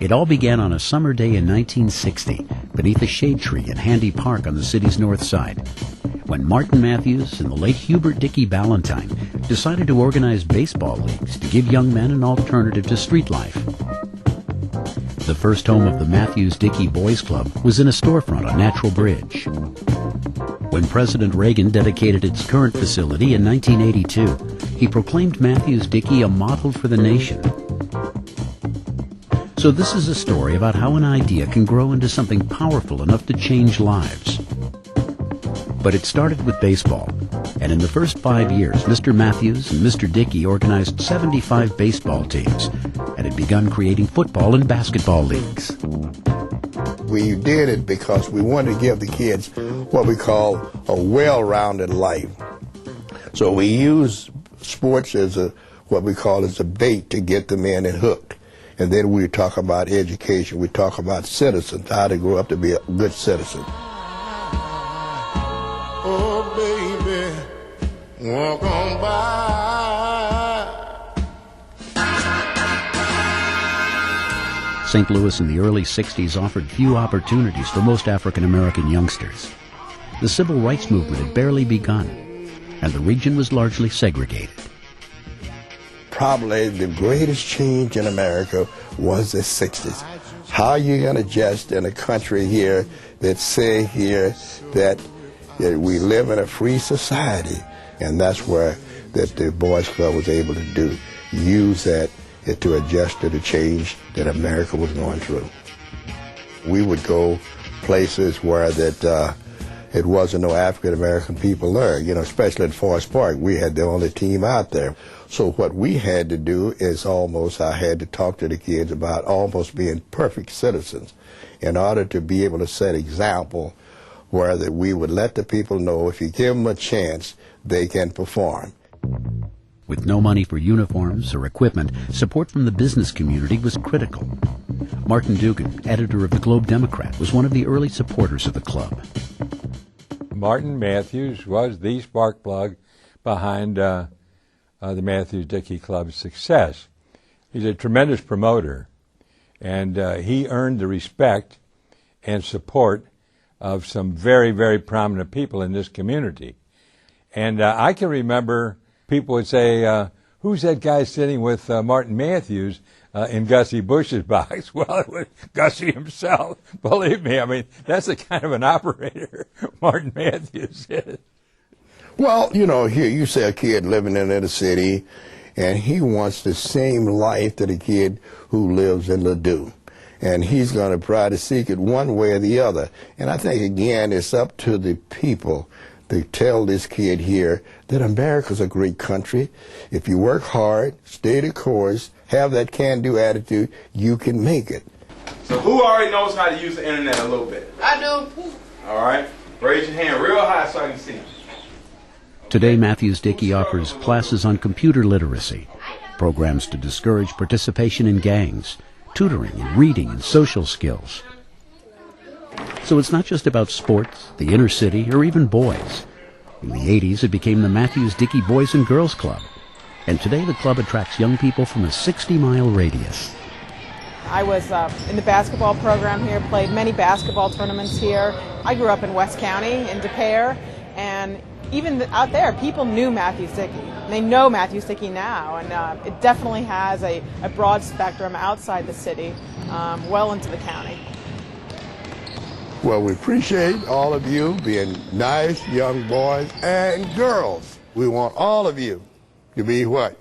It all began on a summer day in 1960 beneath a shade tree in Handy Park on the city's north side, when Martin Matthews and the late Hubert Dickey Ballantyne decided to organize baseball leagues to give young men an alternative to street life. The first home of the Matthews-Dickey Boys Club was in a storefront on Natural Bridge. When President Reagan dedicated its current facility in 1982, he proclaimed Matthews-Dickey a model for the nation. So this is a story about how an idea can grow into something powerful enough to change lives. But it started with baseball, and in the first 5 years, Mr. Matthews and Mr. Dickey organized 75 baseball teams and had begun creating football and basketball leagues. We did it because we wanted to give the kids what we call a well-rounded life. So we use sports as what we call as a bait to get them in and hooked. And then we talk about education. We talk about citizens, how to grow up to be a good citizen. Oh, baby, walk on by. St. Louis in the early 60s offered few opportunities for most African-American youngsters. The civil rights movement had barely begun, and the region was largely segregated. Probably the greatest change in America was the 60s. How are you going to adjust in a country here that say here that we live in a free society? And that's where that the Boys Club was able to do, use that to adjust to the change that America was going through. We would go places where that it wasn't no African American people there, especially at Forest Park. We had the only team out there. So what we had to do is I had to talk to the kids about almost being perfect citizens in order to be able to set example where that we would let the people know if you give them a chance, they can perform. With no money for uniforms or equipment, support from the business community was critical. Martin Dugan, editor of the Globe Democrat, was one of the early supporters of the club. Martin Matthews was the spark plug behind the Matthews-Dickey Club's success. He's a tremendous promoter, and he earned the respect and support of some very, very prominent people in this community. And I can remember people would say, who's that guy sitting with Martin Matthews in Gussie Bush's box? Well, it was Gussie himself. Believe me, I mean, that's the kind of an operator Martin Matthews is. Well, here you say a kid living in the city, and he wants the same life that a kid who lives in Ladue. And he's going to try to seek it one way or the other. And I think, again, it's up to the people to tell this kid here that America's a great country. If you work hard, stay the course, have that can-do attitude, you can make it. So who already knows how to use the internet a little bit? I do. All right. Raise your hand real high so I can see. Today, Matthews-Dickey offers classes on computer literacy, programs to discourage participation in gangs, tutoring in reading and social skills. So it's not just about sports, the inner city, or even boys. In the 80s, it became the Matthews-Dickey Boys and Girls Club. And today, the club attracts young people from a 60-mile radius. I was in the basketball program here, played many basketball tournaments here. I grew up in West County, in Des Peres, and even out there, people knew Matthews-Dickey. They know Matthews-Dickey now, and it definitely has a broad spectrum outside the city, well into the county. Well, we appreciate all of you being nice young boys and girls. We want all of you to be what?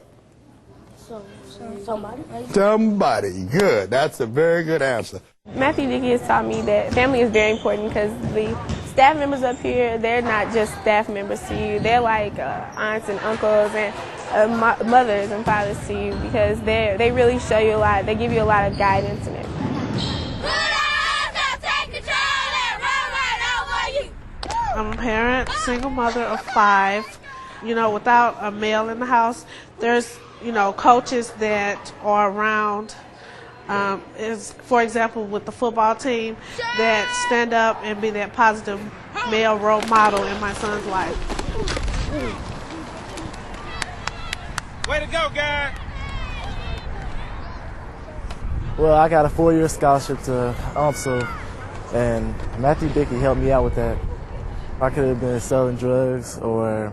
Somebody. Somebody. Good. That's a very good answer. Matthews-Dickey has taught me that family is very important because the staff members up here, they're not just staff members to you. They're like aunts and uncles and mothers and fathers to you because they really show you a lot. They give you a lot of guidance in it. I'm a parent, single mother of 5. Without a male in the house, there's, coaches that are around. For example, with the football team, that stand up and be that positive male role model in my son's life. Way to go, guy! Well, I got a 4-year scholarship to UMSL, and Matthews-Dickey helped me out with that. I could have been selling drugs or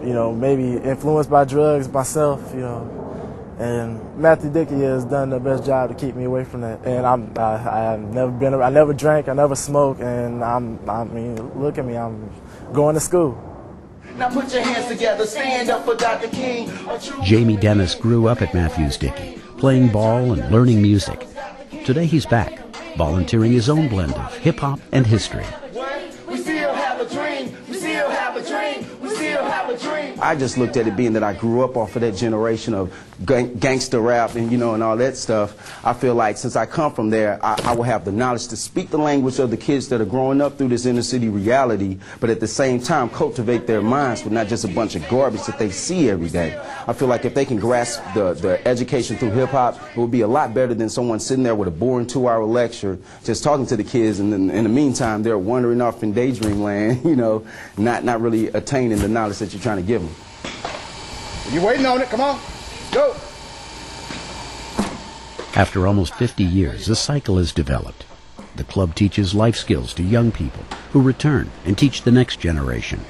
you know, maybe influenced by drugs myself, you know. And Matthews-Dickey has done the best job to keep me away from that. And I never drank, I never smoked, and I mean, look at me, I'm going to school. Now put your hands together, stand up for Dr. King. Jamie Dennis grew up at Matthews-Dickey, playing ball and learning music. Today he's back, volunteering his own blend of hip-hop and history. We still have a dream, we still have a dream, we still have a dream. I just looked at it being that I grew up off of that generation of gangster rap and, you know, and all that stuff. I feel like since I come from there, I will have the knowledge to speak the language of the kids that are growing up through this inner city reality, but at the same time cultivate their minds with not just a bunch of garbage that they see every day. I feel like if they can grasp the education through hip-hop, it would be a lot better than someone sitting there with a boring 2-hour lecture just talking to the kids, and then in the meantime they're wandering off in daydream land, you know, not really attaining the knowledge that you're trying to give them. You waiting on it? Come on, go. After almost 50 years, a cycle has developed. The club teaches life skills to young people who return and teach the next generation.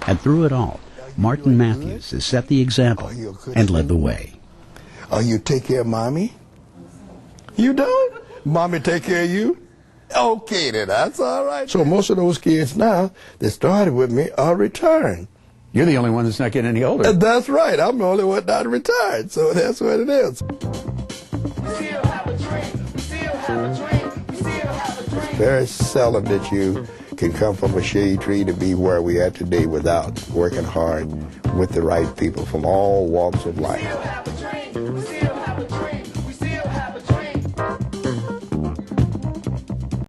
And through it all, Martin Matthews has set the example and led the way. Oh, you take care of mommy? You don't? Mommy take care of you? Okay, then that's all right. So most of those kids now that started with me are returned. You're the only one that's not getting any older. That's right. I'm the only one not retired, so that's what it is. Very seldom that you can come from a shade tree to be where we are today without working hard with the right people from all walks of life.